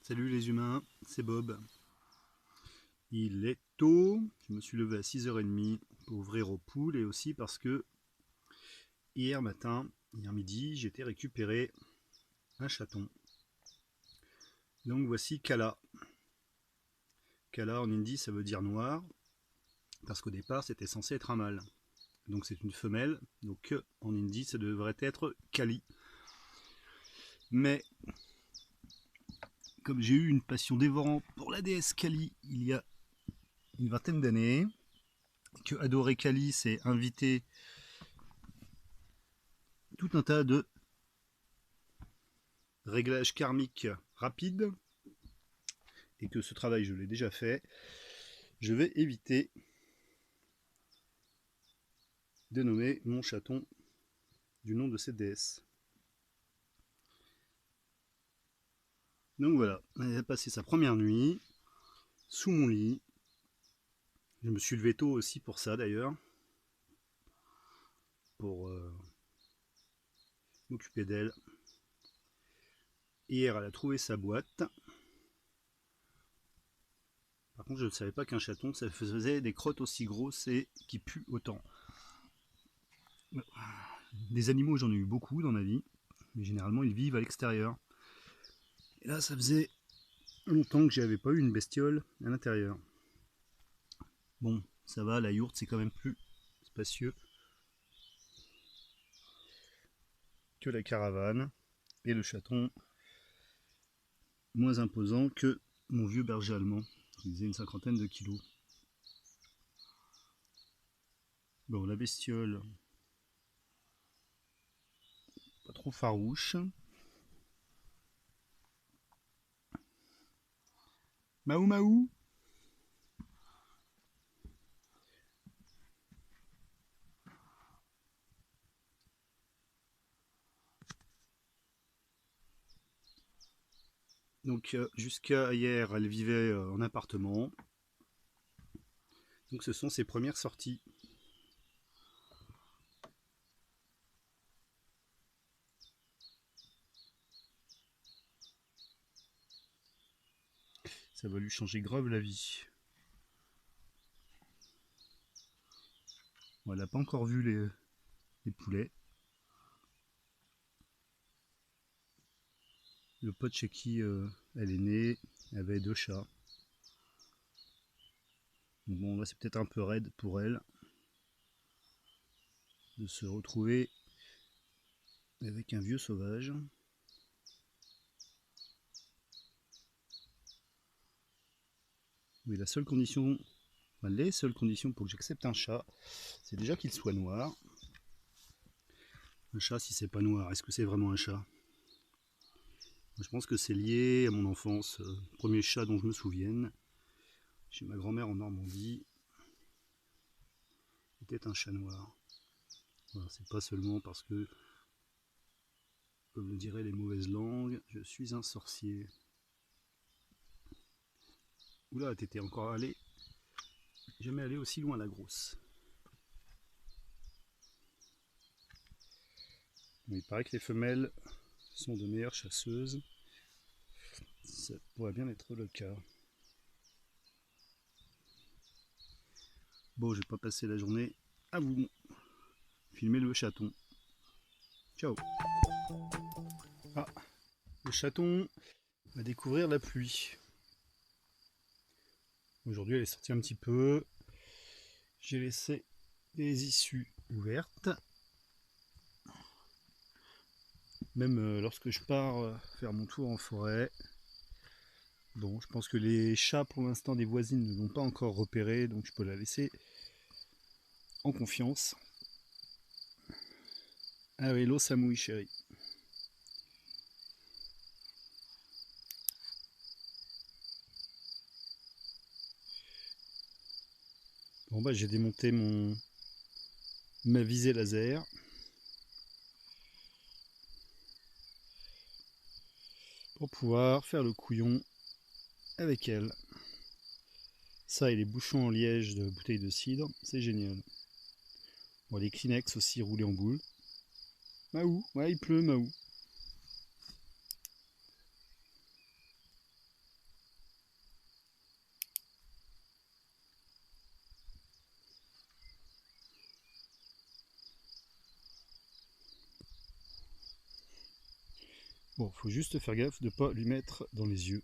Salut les humains, c'est Bob. Il est tôt, je me suis levé à 6h30 pour ouvrir aux poules et aussi parce que hier midi, j'ai été récupérer un chaton. Donc voici Kala. Kala en hindi ça veut dire noir, parce qu'au départ c'était censé être un mâle. Donc c'est une femelle, donc en hindi ça devrait être Kali. Mais comme j'ai eu une passion dévorante pour la déesse Kali il y a une vingtaine d'années, que adorer Kali c'est inviter tout un tas de réglages karmiques rapides, et que ce travail je l'ai déjà fait, je vais éviter de nommer mon chaton du nom de cette déesse. Donc voilà, elle a passé sa première nuit sous mon lit. Je me suis levé tôt aussi pour ça d'ailleurs, pour m'occuper d'elle. Hier, elle a trouvé sa boîte. Par contre, je ne savais pas qu'un chaton, ça faisait des crottes aussi grosses et qui puent autant. Des animaux, j'en ai eu beaucoup dans ma vie, mais généralement, ils vivent à l'extérieur. Et là, ça faisait longtemps que j'avais pas eu une bestiole à l'intérieur. Bon, ça va, la yourte, c'est quand même plus spacieux que la caravane. Et le chaton, moins imposant que mon vieux berger allemand, qui faisait une cinquantaine de kilos. Bon, la bestiole, pas trop farouche. Maou Maou. Donc jusqu'à hier, elle vivait en appartement. Donc ce sont ses premières sorties. Ça va lui changer grave la vie. Bon, elle n'a pas encore vu les poulets. Le pote chez qui elle est née avait 2 chats. Donc bon, là c'est peut-être un peu raide pour elle de se retrouver avec un vieux sauvage. Mais la seule condition, enfin, les seules conditions pour que j'accepte un chat, c'est déjà qu'il soit noir. Un chat, si c'est pas noir, est-ce que c'est vraiment un chat? Je pense que c'est lié à mon enfance. Le premier chat dont je me souvienne, chez ma grand-mère en Normandie, était un chat noir. Voilà, c'est pas seulement parce que, comme le diraient les mauvaises langues, je suis un sorcier. Oula, t'étais encore allé, jamais allé aussi loin la grosse. Mais il paraît que les femelles sont de meilleures chasseuses. Ça pourrait bien être le cas. Bon, je vais pas passer la journée à vous filmer le chaton. Ciao. Ah, le chaton va découvrir la pluie. Aujourd'hui, elle est sortie un petit peu. J'ai laissé les issues ouvertes. Même lorsque je pars faire mon tour en forêt. Bon, je pense que les chats pour l'instant des voisines ne l'ont pas encore repéré, donc je peux la laisser en confiance. Ah oui, l'eau ça mouille chérie. Bon bah j'ai démonté ma visée laser. Pour pouvoir faire le couillon avec elle. Ça et les bouchons en liège de bouteilles de cidre, c'est génial. Bon, les Kleenex aussi roulés en boule. Maou, ouais il pleut Maou. Bon, faut juste faire gaffe de ne pas lui mettre dans les yeux.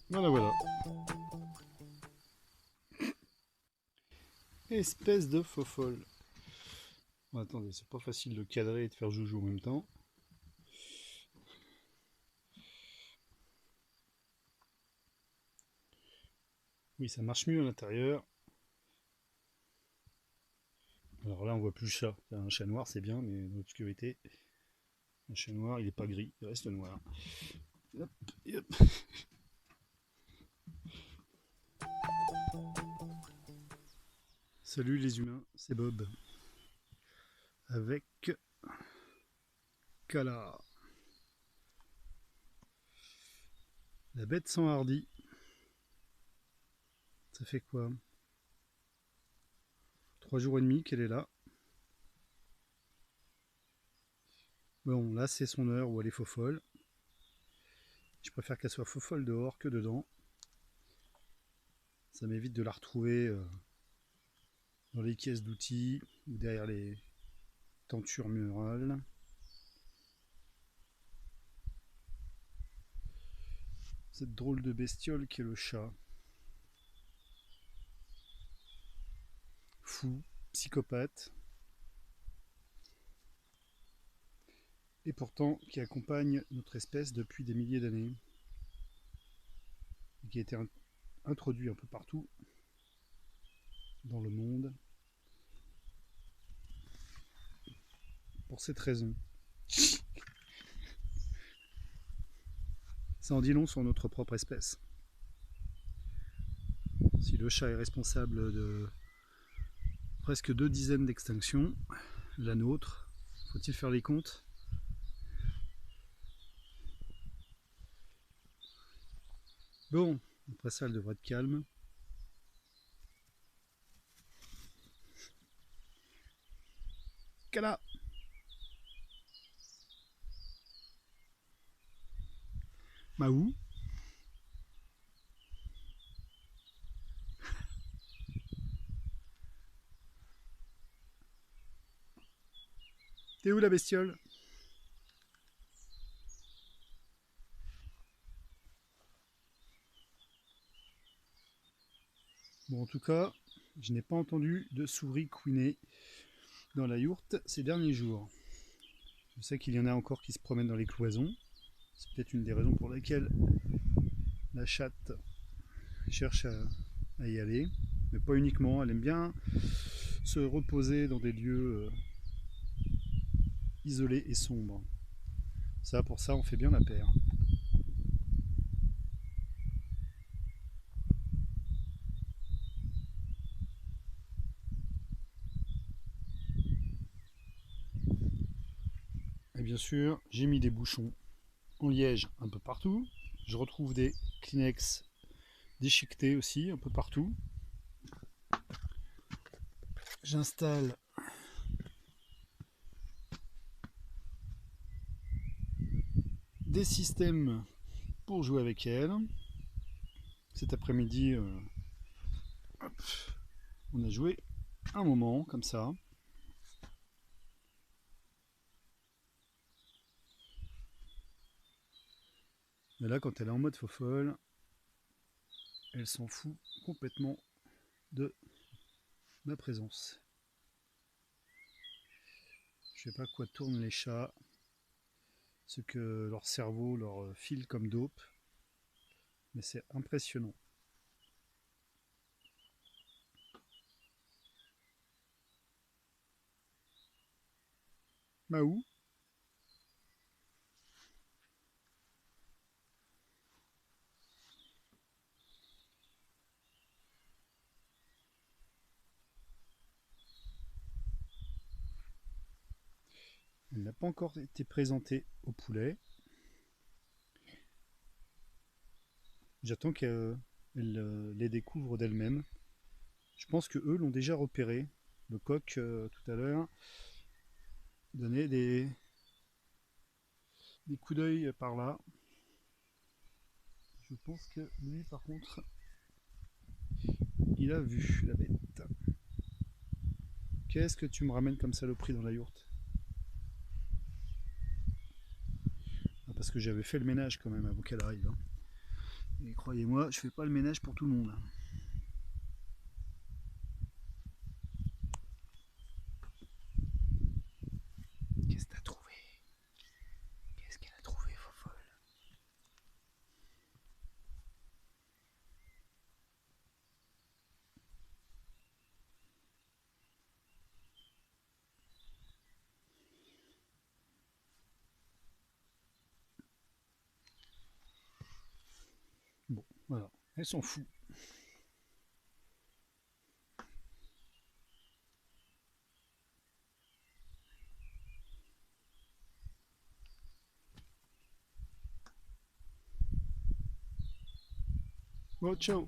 Voilà, voilà. Espèce de faux folle. Bon, attendez, c'est pas facile de cadrer et de faire joujou en même temps. Oui, ça marche mieux à l'intérieur. Alors là, on voit plus le chat. Un chat noir, c'est bien, mais dans l'obscurité, un chat noir, il n'est pas gris, il reste noir. Hop, et hop. Salut les humains, c'est Bob. Avec Kala. La bête sans hardi. Ça fait quoi? 3 jours et demi qu'elle est là. Bon, là c'est son heure où elle est faux folle. Je préfère qu'elle soit faux folle dehors que dedans. Ça m'évite de la retrouver dans les caisses d'outils ou derrière les tentures murales. Cette drôle de bestiole qui est le chat. Fou, psychopathe. Et pourtant qui accompagne notre espèce depuis des milliers d'années. Et qui a été introduit un peu partout dans le monde. Pour cette raison. Ça en dit long sur notre propre espèce. Si le chat est responsable de presque 2 dizaines d'extinctions, la nôtre, faut-il faire les comptes? Bon, après ça, elle devrait être calme. Kala! Mahou? T'es où la bestiole? Bon, en tout cas, je n'ai pas entendu de souris couiner dans la yourte ces derniers jours. Je sais qu'il y en a encore qui se promènent dans les cloisons. C'est peut-être une des raisons pour lesquelles la chatte cherche à y aller. Mais pas uniquement, elle aime bien se reposer dans des lieux isolés et sombres. Ça, pour ça, on fait bien la paire. Et bien sûr, j'ai mis des bouchons en liège un peu partout. Je retrouve des Kleenex déchiquetés aussi un peu partout. J'installe des systèmes pour jouer avec elle. Cet après-midi, on a joué un moment comme ça. Mais là, quand elle est en mode faux folle, elle s'en fout complètement de ma présence. Je sais pas quoi tournent les chats, ce que leur cerveau leur file comme dope, mais c'est impressionnant. Mahou? Elle n'a pas encore été présentée au poulet. J'attends qu'elle les découvre d'elle-même. Je pense que eux l'ont déjà repéré. Le coq tout à l'heure donnait des coups d'œil par là. Je pense que lui, par contre, il a vu la bête. Qu'est-ce que tu me ramènes comme saloperie dans la yourte? Ah, parce que j'avais fait le ménage quand même avant qu'elle arrive. Hein. Et croyez-moi, je fais pas le ménage pour tout le monde. Qu'est-ce que t'as trouvé? Qu'est-ce qu'elle a trouvé, fofolle? Bon, voilà, elle s'en fout. Bon, ciao.